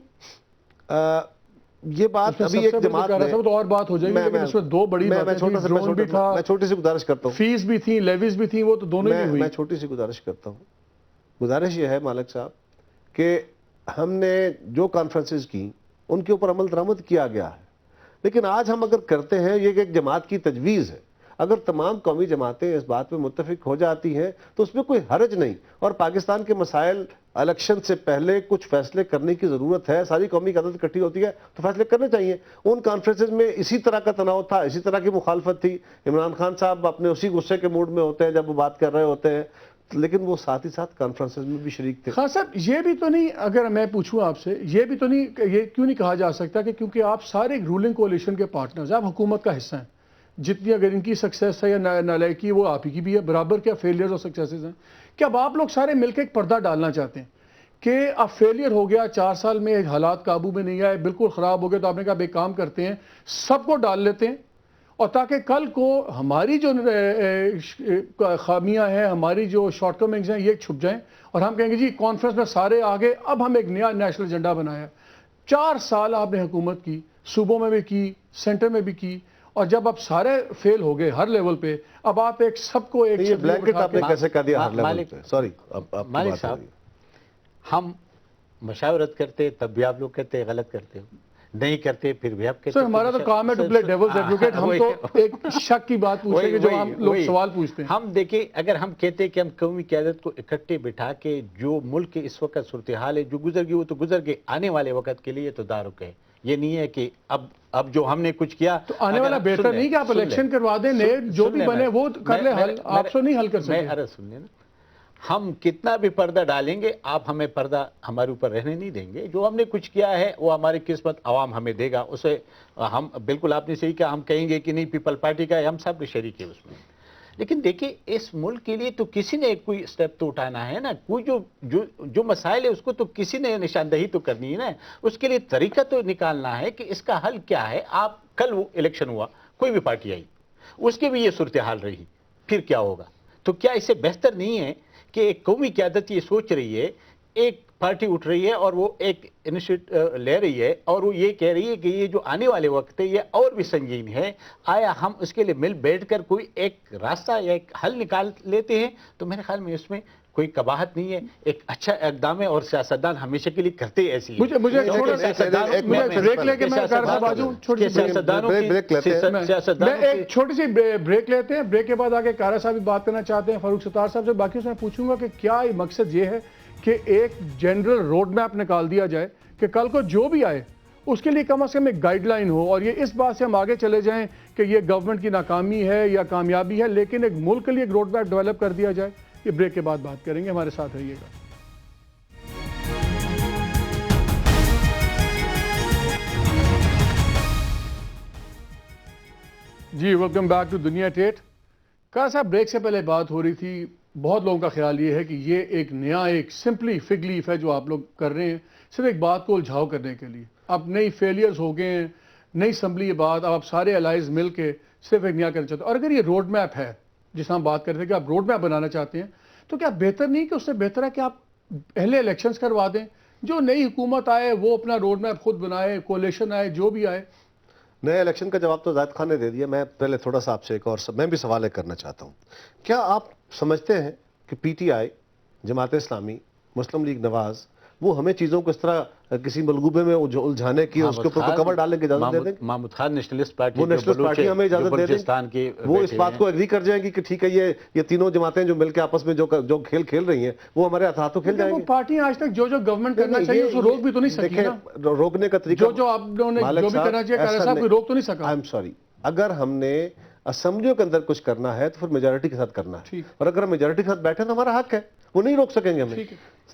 یہ بات ابھی ایک جماعت نے، تو اور بات ہو جائے گی، لیکن اس میں دو بڑی باتیں تھیں، ڈرون بھی تھا، میں چھوٹی سی گزارش کرتا ہوں، فیس بھی تھی، لیویز بھی تھیں، وہ تو دونوں ہی ہوئی. میں چھوٹی سی گزارش کرتا ہوں. گزارش یہ ہے مالک صاحب کہ ہم نے جو کانفرنسز کی ان کے اوپر عمل درآمد کیا گیا ہے، لیکن آج ہم اگر کرتے ہیں، یہ ایک جماعت کی تجویز ہے، اگر تمام قومی جماعتیں اس بات پہ متفق ہو جاتی ہیں تو اس میں کوئی حرج نہیں. اور پاکستان کے مسائل الیکشن سے پہلے کچھ فیصلے کرنے کی ضرورت ہے، ساری قومی قیادت اکٹھی ہوتی ہے تو فیصلے کرنے چاہیے. ان کانفرنسز میں اسی طرح کا تناؤ تھا، اسی طرح کی مخالفت تھی. عمران خان صاحب اپنے اسی غصے کے موڈ میں ہوتے ہیں جب وہ بات کر رہے ہوتے ہیں، لیکن وہ ساتھ ہی ساتھ کانفرنسز میں بھی شریک تھے. خان صاحب یہ بھی تو نہیں، اگر میں پوچھوں آپ سے، یہ بھی تو نہیں، یہ کیوں نہیں کہا جا سکتا کہ کیونکہ آپ سارے رولنگ کولیشن کے پارٹنرز ہیں، آپ حکومت کا حصہ ہیں، جتنی اگر ان کی سکسیس ہے یا نالائکی وہ آپ ہی کی بھی ہے، برابر کیا فیلیئرز اور سکسیسز ہیں؟ کہ اب آپ لوگ سارے مل کے ایک پردہ ڈالنا چاہتے ہیں کہ اب فیلئر ہو گیا، 4 سال میں حالات قابو میں نہیں آئے، بالکل خراب ہو گئے، تو آپ نے کہا ایک کام کرتے ہیں، سب کو ڈال لیتے ہیں، اور تاکہ کل کو ہماری جو خامیاں ہیں، ہماری جو شارٹ کمنگز ہیں، یہ چھپ جائیں، اور ہم کہیں گے جی کانفرنس میں سارے آگے، اب ہم ایک نیا نیشنل ایجنڈا بنایا. 4 سال آپ نے حکومت کی، صوبوں میں بھی کی، سینٹر میں بھی کی، اور جب اب سارے فیل ہو گئے ہر لیول پہ، اب آپ ایک سب کو ایک یہ بلینکٹ آپ نے کیسے کہہ دیا ہر لیول پہ؟ سوری مالک صاحب، ہم مشاورت کرتے تب بھی آپ لوگ کہتے غلط کرتے ہو، نہیں کرتے پھر بھی آپ کہتے. سر ہمارا تو کام ہے ٹو پلے ڈیولز ایڈوکیٹ، ہم تو ایک شک کی بات پوچھیں گے جو ہم لوگ سوال پوچھتے ہیں. ہم دیکھیں، اگر ہم کہتے کہ ہم قومی قیادت کو اکٹھے بٹھا کے جو ملک کے اس وقت صورتحال ہے، جو گزر گئی وہ تو گزر گئے، آنے والے وقت کے لیے تو دارک ہے. یہ نہیں ہے کہ اب جو ہم نے کچھ کیا تو آنے والا بہتر نہیں کہ آپ الیکشن کروا دیں، نئے جو بھی بنے وہ کر لیں حل، آپ تو نہیں حل کر سکتے. میں عرض سن لیں نا، ہم کتنا بھی پردہ ڈالیں گے، آپ ہمیں پردہ ہمارے اوپر رہنے نہیں دیں گے. جو ہم نے کچھ کیا ہے وہ ہماری قسمت عوام ہمیں دے گا، اسے ہم بالکل، آپ نے صحیح کہا، ہم کہیں گے کہ نہیں پیپل پارٹی کا ہے، ہم سب شریک ہیں اس میں. لیکن دیکھیں اس ملک کے لیے تو کسی نے کوئی سٹیپ تو اٹھانا ہے نا، کوئی جو مسائل ہے اس کو تو کسی نے نشاندہی تو کرنی ہے نا، اس کے لیے طریقہ تو نکالنا ہے کہ اس کا حل کیا ہے. آپ کل وہ الیکشن ہوا، کوئی بھی پارٹی آئی، اس کی بھی یہ صورتحال رہی، پھر کیا ہوگا؟ تو کیا اس سے بہتر نہیں ہے کہ ایک قومی قیادت یہ سوچ رہی ہے ایک پارٹی اٹھ رہی ہے اور وہ ایک انیشیٹو لے رہی ہے اور وہ یہ کہہ رہی ہے کہ یہ جو آنے والے وقت ہے یہ اور بھی سنگین ہے، آیا ہم اس کے لیے مل بیٹھ کر کوئی ایک راستہ یا ایک حل نکال لیتے ہیں؟ تو میرے خیال میں اس میں کوئی قباحت نہیں ہے، ایک اچھا اقدام ہے اور سیاستدان ہمیشہ کے لیے کرتے ایسی ہیں۔ مجھے تھوڑا سا بریک لے کے میں کہہ رہا تھا میں ایک چھوٹی سی بریک لیتے ہیں، بریک کے بعد آگے کارا صاحب بھی بات کرنا چاہتے ہیں، فاروق ستار صاحب سے باقی سے میں پوچھوں گا کہ کیا مقصد یہ ہے کہ ایک جنرل روڈ میپ نکال دیا جائے کہ کل کو جو بھی آئے اس کے لیے کم از کم ایک گائیڈ لائن ہو، اور یہ اس بات سے ہم آگے چلے جائیں کہ یہ گورنمنٹ کی ناکامی ہے یا کامیابی ہے، لیکن ایک ملک کے لیے ایک روڈ میپ ڈیولپ کر دیا جائے۔ یہ بریک کے بعد بات کریں گے، ہمارے ساتھ رہیے گا۔ جی ویلکم بیک ٹو دنیا ٹیٹ۔ کہا صاحب بریک سے پہلے بات ہو رہی تھی، بہت لوگوں کا خیال یہ ہے کہ یہ ایک نیا ایک سمپلی فگ لیف ہے جو آپ لوگ کر رہے ہیں صرف ایک بات کو الجھاؤ کرنے کے لیے۔ اب نئی فیلیئرز ہو گئے ہیں، نئی اسمبلی یہ بات، اب آپ سارے الائز مل کے صرف ایک نیا کرنا چاہتے ہیں، اور اگر یہ روڈ میپ ہے جس ہم بات کرتے ہیں کہ آپ روڈ میپ بنانا چاہتے ہیں تو کیا بہتر نہیں کہ اس سے بہتر ہے کہ آپ پہلے الیکشنز کروا دیں، جو نئی حکومت آئے وہ اپنا روڈ میپ خود بنائے، کولیشن آئے، جو بھی آئے؟ نئے الیکشن کا جواب تو زاہد خان نے دے دیا، میں پہلے تھوڑا سا آپ سے ایک اور میں بھی سوال کرنا چاہتا ہوں۔ کیا آپ سمجھتے ہیں کہ P T I, Jamaat Islami, Muslim league نواز وہ ہمیں چیزوں کو اس طرح کسی ملغوبے میں الجھانے کی، اس کے اوپر کور ڈالنے کی اجازت دے دیں گے؟ محمود خان نیشنلسٹ پارٹی، وہ نیشنلسٹ پارٹی ہمیں اجازت دے دیں گی؟ وہ اس بات کو ایگری کر جائیں گی کہ ٹھیک ہے یہ تینوں جماعتیں جو مل کے آپس میں جو کھیل کھیل رہی ہیں وہ ہمارے ہاتھوں کھیل جائیں گے؟ وہ پارٹیاں آج تک جو گورنمنٹ کرنا چاہیے اس کو روک بھی تو نہیں سکی نا۔ روکنے کا طریقہ جو آپ نے جو بھی کرنا چاہیے کارا صاحب کوئی روک تو نہیں سکا۔ آئی ایم سوری، اگر ہم نے اسمبلیوں کے اندر کچھ کرنا ہے تو پھر میجارٹی کے ساتھ کرنا ہے، اور اگر ہم میجارٹی کے ساتھ بیٹھے تو ہمارا حق ہے، وہ نہیں روک سکیں گے ہمیں۔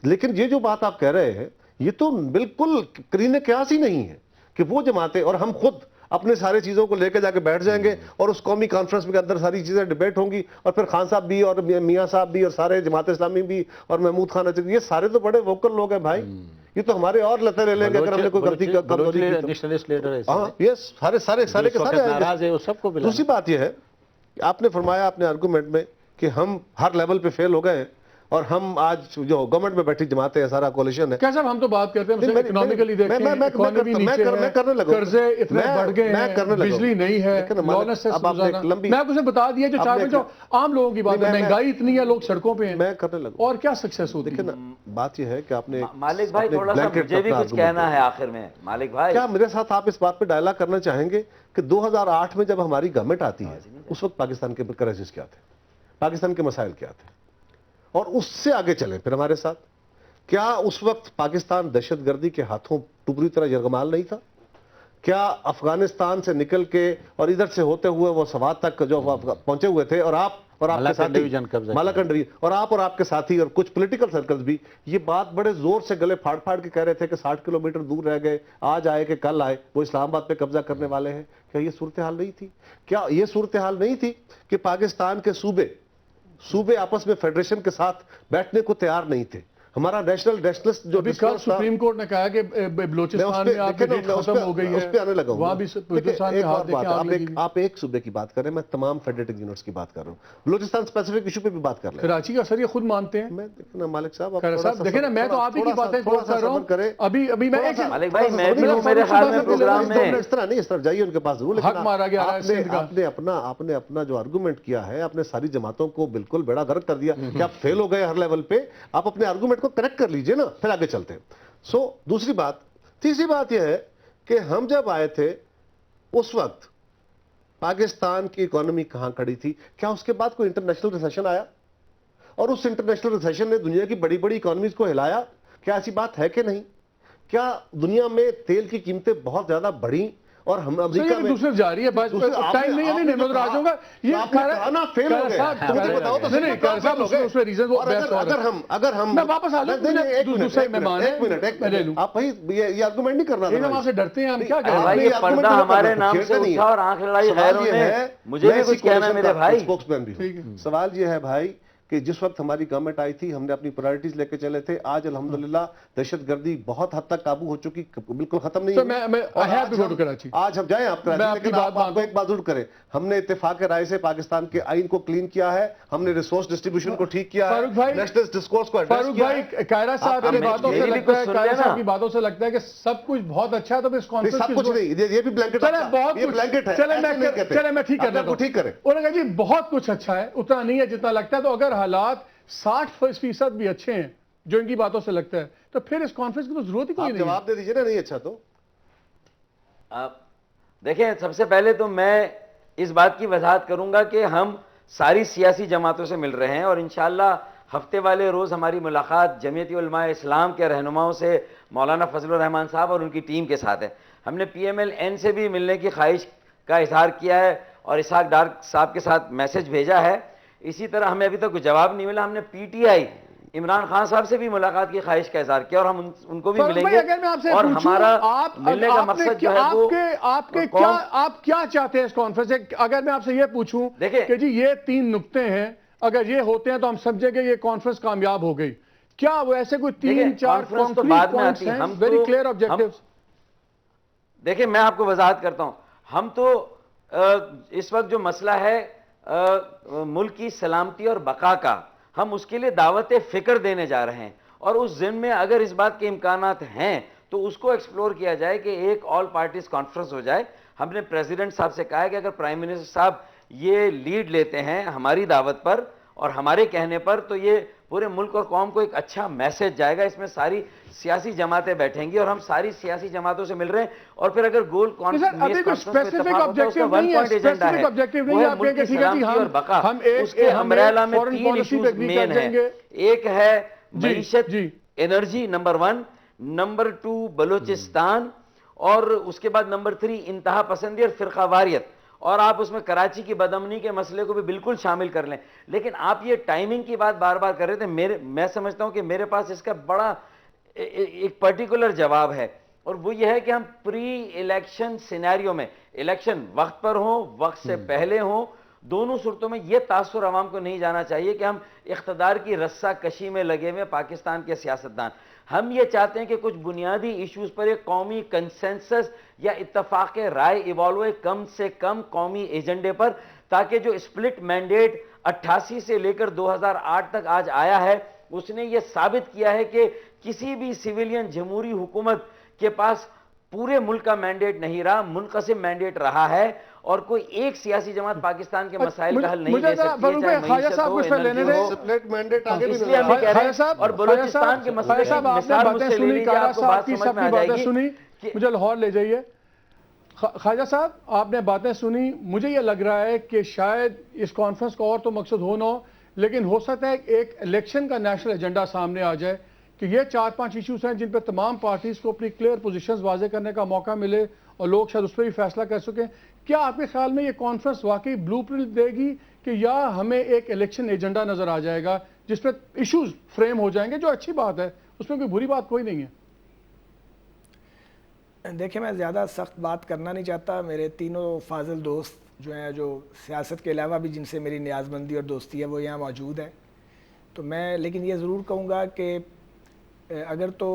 لیکن یہ جو بات آپ کہہ رہے ہیں یہ تو بالکل قرین قیاس ہی نہیں ہے کہ وہ جماعتیں اور ہم خود اپنے سارے چیزوں کو لے کے جا کے بیٹھ جائیں گے اور اس قومی کانفرنس کے اندر ساری چیزیں ڈیبیٹ ہوں گی، اور پھر خان صاحب بھی اور میاں صاحب بھی اور سارے جماعت اسلامی بھی اور محمود خان اچھا، یہ سارے تو بڑے ووکل لوگ ہیں بھائی، یہ تو ہمارے اور لتے لے لیں گے اگر ہم نے کوئی غلطی کمزوری کی۔ نیشنلسٹ لیڈر ہے، ہاں یہ سارے کے سارے ناراض ہے، وہ سب کو بلا۔ دوسری بات یہ ہے کہ آپ نے فرمایا اپنے آرگومنٹ میں کہ ہم ہر لیول پہ فیل ہو گئے ہیں اور ہم آج جو گورنمنٹ میں بیٹھی جماعتیں ہیں، سارا کولیشن ہے۔ کیا صاحب ہم تو بات کرتے ہیں مثلا اکنامکلی دیکھیں، اکانومی نیچے ہے، قرضے اتنے بڑھ گئے ہیں، بجلی نہیں ہے، لانس سے روزانہ، میں آپ کو بتا دیا جو چار جو عام لوگوں کی بات ہے، مہنگائی اتنی ہے، لوگ سڑکوں پہ ہیں، میں کرنے لگا اور کیا سکسیس ہوتی ہے؟ بات یہ ہے کہ آپ نے مالک بھائی تھوڑا سا مجھے بھی کچھ کہنا ہے آخر میں۔ مالک بھائی کیا میرے ساتھ آپ اس بات پہ ڈائلاگ کرنا چاہیں گے کہ 2008 میں جب ہماری گورنمنٹ آتی ہے اس وقت پاکستان کے کرائسس کیا تھے، پاکستان کے مسائل کیا تھے، اور اس سے آگے چلیں پھر ہمارے ساتھ؟ کیا اس وقت پاکستان دہشت گردی کے ہاتھوں پوری طرح یرغمال نہیں تھا؟ کیا افغانستان سے نکل کے اور ادھر سے ہوتے ہوئے وہ سوات تک جو پہنچے ہوئے تھے، اور آپ اور آپ کے ساتھی مالاکنڈ ڈویژن اور آپ اور آپ کے ساتھی اور کچھ پولیٹیکل سرکلز بھی یہ بات بڑے زور سے گلے پھاڑ پھاڑ کے کہہ رہے تھے کہ 60 کلومیٹر دور رہ گئے، آج آئے کہ کل آئے، وہ اسلام آباد پہ قبضہ کرنے والے ہیں؟ کیا یہ صورتحال نہیں تھی؟ کیا یہ صورتحال نہیں تھی کہ پاکستان کے صوبے آپس میں فیڈریشن کے ساتھ بیٹھنے کو تیار نہیں تھے؟ ہمارا نیشنلسٹ جو کل سپریم کورٹ نے کہا کہ بلوچستان میں آپ کی ڈیٹ ختم ہو گئی ہے، اس پہ آنے لگا ہوں۔ وہاں بھی بلوچستان میں ہاتھ دیکھیں آگ لگی ہوئی۔ آپ ایک صوبے کی بات کر رہے ہیں، میں تمام فیڈریٹڈ یونٹس کی بات کر رہا ہوں، بلوچستان اسپیسیفک ایشو پہ بھی بات کر لیں۔ کراچی کا سر یہ خود مانتے ہیں۔ میں دیکھنا مالک صاحب دیکھیں نا، میں تو آپ ہی کی باتیں کر رہا ہوں۔ ابھی میں ایک مالک بھائی میں بھی میرے خیال میں پروگرام میں اس طرح نہیں، اس طرف جائیے ان کے پاس ضرور، حق مارا گیا آپ نے اپنا جو آرگومنٹ کیا ہے، آپ نے ساری جماعتوں کو بالکل بیڑا غرق کر دیا کہ آپ فیل ہو گئے ہر لیول پہ۔ آپ اپنے آرگومنٹ کو کریکٹ کر لیجئے نا، پھر آگے چلتے ہیں۔ دوسری بات، تیسری بات یہ ہے کہ ہم جب آئے تھے اس وقت پاکستان کی اکانومی کہاں کھڑی تھی؟ کیا اس کے بعد کوئی انٹرنیشنل ریسیشن آیا اور اس انٹرنیشنل ریسیشن نے دنیا کی بڑی بڑی اکانومیز کو ہلایا؟ کیا ایسی بات ہے کہ نہیں؟ کیا دنیا میں تیل کی قیمتیں بہت زیادہ بڑھیں اور ہم امریکہ میں دوسرے جاری ہے؟ ٹائم نہیں ہے، میں آ جاؤں گا۔ یہ کہنا فیل ہو گئے، مجھے بتاؤ تو نہیں اس میں ریزن وہ اگر ہم میں واپس آ جاؤں، دوسرے مہمان ہیں، ایک منٹ آپ یہ آرگومنٹ نہیں کرنا تھا، وہاں سے ڈرتے ہیں ہم، کیا ارے بھائی یہ پردہ ہمارے نام سے اٹھا اور آنکھ لڑائی غیروں نے، مجھے بھی کچھ کہنا ہے میرے بھائی۔ سوال یہ ہے بھائی کہ کہ جس وقت ہماری گورنمنٹ آئی تھی ہم نے اپنی پرائرٹیز لے کے چلے تھے. آج الحمدللہ دہشت گردی بہت حد تک قابو ہو چکی, بالکل ختم نہیں ہوئی. آج ہم جائیں آپ کراچی, لیکن آپ کو ایک بات ضرور کریں, ہم نے اتفاق رائے سے پاکستان کے آئین کو کلین کیا ہے, ہم نے ریسورس ڈسٹریبیوشن کو ٹھیک کیا ہے, نیشنل ڈسکورس کو ایڈریس کیا ہے. فاروق بھائی, قائرہ صاحب کی باتوں سے لگتا ہے کہ سب کچھ بہت اچھا ہے, تو اس کانفرنس سب کچھ نہیں, یہ بھی بلینکٹ ہے. چلے میں ٹھیک کرتا ہوں. انہوں نے کہا جی بہت کچھ اچھا ہے, اتنا نہیں ہے جتنا لگتا ہے. تو اگر حالات 60% بھی اچھے ہیں جو ان کی باتوں سے لگتا ہے, تو پھر اس کانفرنس کی تو ضرورت ہی کوئی نہیں. جواب دے دیجیے نا, نہیں اچھا تو دیکھیں, سب سے پہلے تو میں اس بات کی وضاحت کروں گا کہ ہم ساری سیاسی جماعتوں سے مل رہے ہیں, اور انشاءاللہ ہفتے والے روز ہماری ملاقات جمعیت علماء اسلام کے رہنماؤں سے مولانا فضل الرحمان صاحب اور ان کی ٹیم کے ساتھ ہے. ہم نے پی ایم ایل این سے بھی ملنے کی خواہش کا اظہار کیا ہے اور اسحاق ڈار صاحب کے ساتھ میسج بھیجا ہے. اسی طرح ہمیں ابھی تک کوئی جواب نہیں ملا. ہم نے P T I Imran Khan صاحب سے بھی ملاقات کی خواہش کا اظہار کیا, اور ہم ان کو بھی ملیں گے. اور ہمارا ملنے کا مقصد جو ہے وہ آپ کیا چاہتے ہیں اس کانفرنس سے؟ اگر میں آپ سے یہ پوچھوں کہ جی یہ 3 نقطے ہیں, اگر یہ ہوتے ہیں تو ہم سمجھیں گے یہ کانفرنس کامیاب ہو گئی. کیا وہ ایسے کوئی 3-4 کنکریٹ پوائنٹس ہیں, ویری کلیئر آبجیکٹیوز؟ دیکھیں, میں آپ کو وضاحت کرتا ہوں. ہم تو اس وقت جو مسئلہ ہے ملک کی سلامتی اور بقا کا, ہم اس کے لیے دعوت فکر دینے جا رہے ہیں, اور اس ضمن میں اگر اس بات کے امکانات ہیں تو اس کو ایکسپلور کیا جائے کہ ایک آل پارٹیز کانفرنس ہو جائے. ہم نے پریزیڈنٹ صاحب سے کہا ہے کہ اگر پرائم منسٹر صاحب یہ لیڈ لیتے ہیں ہماری دعوت پر اور ہمارے کہنے پر, تو یہ پورے ملک اور قوم کو ایک اچھا میسج جائے گا. اس میں ساری سیاسی جماعتیں بیٹھیں گی اور ہم ساری سیاسی جماعتوں سے مل رہے ہیں. اور پھر اگر گول کانفرنس اس کے امبریلا میں 3 ایشوز مین ہیں. ایک ہے معیشت, انرجی نمبر 1, نمبر 2 بلوچستان, اور اس کے بعد نمبر 3 انتہا پسندی اور فرقہ واریت. اور آپ اس میں کراچی کی بدامنی کے مسئلے کو بھی بالکل شامل کر لیں. لیکن آپ یہ ٹائمنگ کی بات بار بار کر رہے تھے. میں سمجھتا ہوں کہ میرے پاس اس کا بڑا ایک پرٹیکولر جواب ہے, اور وہ یہ ہے کہ ہم پری الیکشن سینیریو میں, الیکشن وقت پر ہوں, وقت سے پہلے ہوں, دونوں صورتوں میں یہ تاثر عوام کو نہیں جانا چاہیے کہ ہم اقتدار کی رسہ کشی میں لگے ہوئے پاکستان کے سیاستدان. ہم یہ چاہتے ہیں کہ کچھ بنیادی ایشوز پر ایک قومی کنسنسس یا اتفاق رائے ایوالو ہے, کم سے کم قومی ایجنڈے پر, تاکہ جو اسپلٹ مینڈیٹ 88 سے لے کر 2008 تک آج آیا ہے, اس نے یہ ثابت کیا ہے کہ کسی بھی سویلین جمہوری حکومت کے پاس پورے ملک کا مینڈیٹ نہیں رہا, منقسم مینڈیٹ رہا ہے, اور کوئی ایک سیاسی جماعت پاکستان کے مسائل کا حل نہیں دے سکتی ہے, چاہے معیشت ہو, انرجی ہو. اس لیے ہم یہ کہہ رہے ہیں. اور بلوچستان کے مسئلے کی مثال مجھ سے لے لیجیے, آپ کو بات سمجھ میں آ جائے گی. مجھے لاہور لے جائیے. خواجہ صاحب, آپ نے باتیں سنی, مجھے یہ لگ رہا ہے کہ شاید اس کانفرنس کا اور تو مقصد ہو نہ ہو, لیکن ہو سکتا ہے ایک الیکشن کا نیشنل ایجنڈا سامنے آ جائے کہ یہ 4-5 ایشوز ہیں جن پہ تمام پارٹیز کو اپنی کلیئر پوزیشنز واضح کرنے کا موقع ملے اور لوگ شاید اس پہ بھی فیصلہ کر سکیں. کیا آپ کے خیال میں یہ کانفرنس واقعی بلو پرنٹ دے گی, کہ یا ہمیں ایک الیکشن ایجنڈا نظر آ جائے گا جس پہ ایشوز فریم ہو جائیں گے, جو اچھی بات ہے, اس میں کوئی بری بات کوئی نہیں ہے؟ دیکھیں, میں زیادہ سخت بات کرنا نہیں چاہتا. میرے تینوں فاضل دوست جو ہیں, جو سیاست کے علاوہ بھی جن سے میری نیاز مندی اور دوستی ہے, وہ یہاں موجود ہیں. تو میں لیکن یہ ضرور کہوں گا کہ اگر تو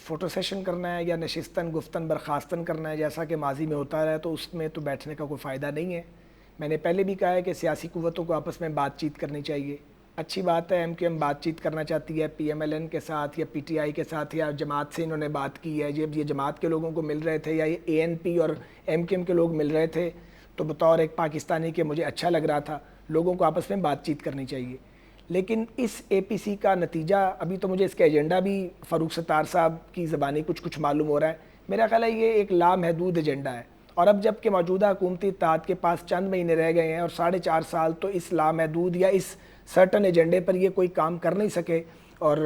فوٹو سیشن کرنا ہے یا نشستن گفتن برخاستن کرنا ہے جیسا کہ ماضی میں ہوتا رہا ہے, تو اس میں تو بیٹھنے کا کوئی فائدہ نہیں ہے. میں نے پہلے بھی کہا ہے کہ سیاسی قوتوں کو آپس میں بات چیت کرنی چاہیے. اچھی بات ہے, MQM بات چیت کرنا چاہتی ہے پی ایم ایل این کے ساتھ یا PTI کے ساتھ, یا جماعت سے انہوں نے بات کی ہے. جب یہ جماعت کے لوگوں کو مل رہے تھے یا یہ ANP اور MQM کے لوگ مل رہے تھے, تو بطور ایک پاکستانی کے مجھے اچھا لگ رہا تھا. لوگوں کو آپس میں بات چیت کرنی چاہیے. لیکن اس APC کا نتیجہ, ابھی تو مجھے اس کا ایجنڈا بھی فاروق ستار صاحب کی زبانی کچھ معلوم ہو رہا ہے. میرا خیال ہے یہ ایک لامحدود ایجنڈا ہے, اور اب جب کہ موجودہ حکومتی اتحاد کے پاس چند مہینے رہ گئے ہیں اور 4.5 سال تو اس لامحدود یا اس سرٹن ایجنڈے پر یہ کوئی کام کر نہیں سکے, اور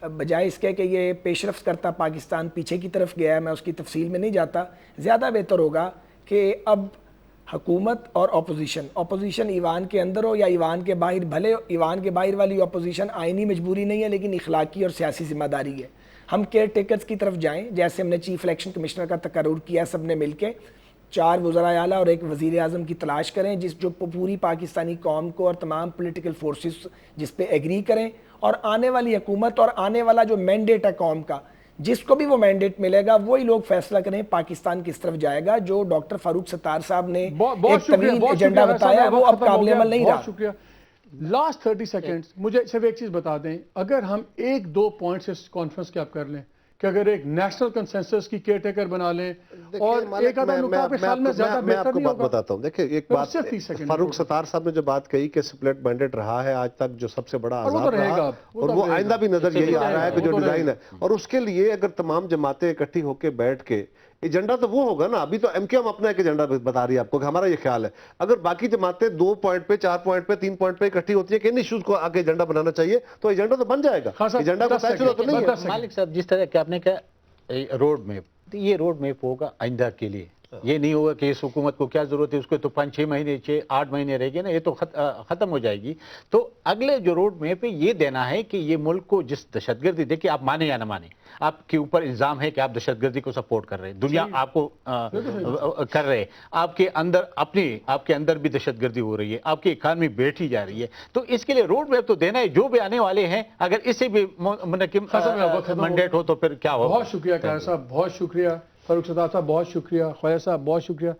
بجائے اس کے کہ یہ پیش رفت کرتا پاکستان پیچھے کی طرف گیا ہے. میں اس کی تفصیل میں نہیں جاتا. زیادہ بہتر ہوگا کہ اب حکومت اور اپوزیشن ایوان کے اندر ہو یا ایوان کے باہر, بھلے ایوان کے باہر والی اپوزیشن آئینی مجبوری نہیں ہے, لیکن اخلاقی اور سیاسی ذمہ داری ہے. ہم کیئر ٹیکرز کی طرف جائیں, جیسے ہم نے چیف الیکشن کمشنر کا تقرر کیا سب نے مل کے, 4 وزرائے اعلیٰ اور ایک وزیر اعظم کی تلاش کریں جو پوری پاکستانی قوم کو اور تمام پولیٹیکل فورسز جس پہ ایگری کریں، اور آنے والی حکومت اور آنے والا جو مینڈیٹ ہے قوم کا، جس کو بھی وہ مینڈیٹ ملے گا وہی لوگ فیصلہ کریں پاکستان کس طرف جائے گا۔ جو ڈاکٹر فاروق ستار صاحب نے ایک طویل ایجنڈا بتایا وہ اب قابل عمل نہیں رہا۔ بہت شکریہ۔ لاسٹ 30 سیکنڈز مجھے صرف ایک چیز بتا دیں، اگر ہم 1-2 پوائنٹس اس کانفرنس کے آپ کر لیں کہ اگر ایک نیشنل کنسنسس کی کیئر ٹیکر بنا لیں اور ایک آدھا نقطہ آپ کے خیال میں زیادہ میں آپ بہتر کو نہیں بات ہوگا؟ بتاتا ہوں، دیکھیں ایک بات صرف 30 سیکنڈ فاروق ستار صاحب نے جو بات کہی کہ سپلٹ مینڈیٹ رہا ہے آج تک جو سب سے بڑا اور وہ تو عذاب رہے رہا، گا، وہ اور تو وہ رہے آئندہ گا، بھی نظر یہی آ رہا ہے کہ جو وہ تو رہے ڈیزائن ہے، اور اس کے لیے اگر تمام جماعتیں اکٹھی ہو کے بیٹھ کے ایجنڈا تو وہ ہوگا نا۔ ابھی تو ایم کیو ایم اپنا ایک ایجنڈا بتا رہی ہے آپ کو کہ ہمارا یہ خیال ہے، اگر باقی جماعتیں 2 پوائنٹ پہ 4 پوائنٹ پہ 3 پوائنٹ پہ اکٹھی ہوتی ہیں کہ ان ایشوز کو آگے ایجنڈا بنانا چاہیے تو ایجنڈا تو بن جائے گا۔ ایجنڈا کو طے شدہ تو نہیں ہے۔ مالک صاحب جس طرح کہ آپ نے کہا روڈ میپ، یہ روڈ میپ ہوگا آئندہ کے لیے، یہ نہیں ہوگا کہ اس حکومت کو کیا ضرورت ہے، اس کو تو 5-6 مہینے 8 مہینے رہ گئے نا، یہ تو ختم ہو جائے گی۔ تو اگلے جو روڈ میپ ہے یہ دینا ہے کہ یہ ملک کو جس دہشت گردی، دیکھیے آپ مانے یا نہ مانے، آپ کے اوپر الزام ہے کہ آپ دہشت گردی کو سپورٹ کر رہے ہیں، دنیا آپ کو کر رہے ہیں، آپ کے اندر بھی دہشت گردی ہو رہی ہے، آپ کی اکانومی بیٹھی جا رہی ہے، تو اس کے لیے روڈ میپ تو دینا ہے۔ جو بھی آنے والے ہیں اگر اسے بھی منقم منڈیٹ ہو تو پھر کیا ہو۔ بہت شکریہ قاہر صاحب، بہت شکریہ فاروق ستار صاحب، بہت شکریہ خواجہ صاحب، بہت شکریہ۔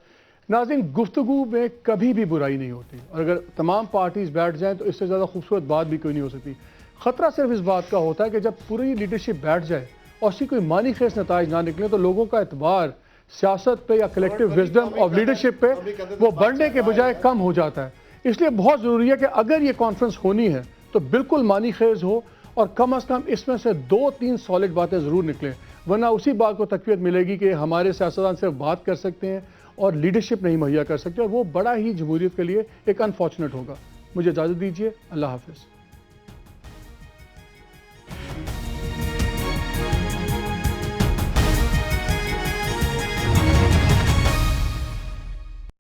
ناظرین، گفتگو میں کبھی بھی برائی نہیں ہوتی، اور اگر تمام پارٹیز بیٹھ جائیں تو اس سے زیادہ خوبصورت بات بھی کوئی نہیں ہو سکتی۔ خطرہ صرف اس بات کا ہوتا ہے کہ جب پوری لیڈرشپ بیٹھ جائے اور اس کی کوئی معنی خیز نتائج نہ نکلے تو لوگوں کا اعتبار سیاست پہ یا کلیکٹیو وزڈم آف لیڈرشپ پہ وہ بڑھنے کے بجائے کم ہو جاتا ہے۔ اس لیے بہت ضروری ہے کہ اگر یہ کانفرنس ہونی ہے تو بالکل معنی خیز ہو، اور کم از کم اس میں سے 2-3 سالڈ باتیں ضرور نکلیں، ورنہ اسی بات کو تقویت ملے گی کہ ہمارے سیاستدان صرف بات کر سکتے ہیں اور لیڈرشپ نہیں مہیا کر سکتے، اور وہ بڑا ہی جمہوریت کے لیے ایک انفارچونیٹ ہوگا۔ مجھے اجازت دیجیے، اللہ حافظ۔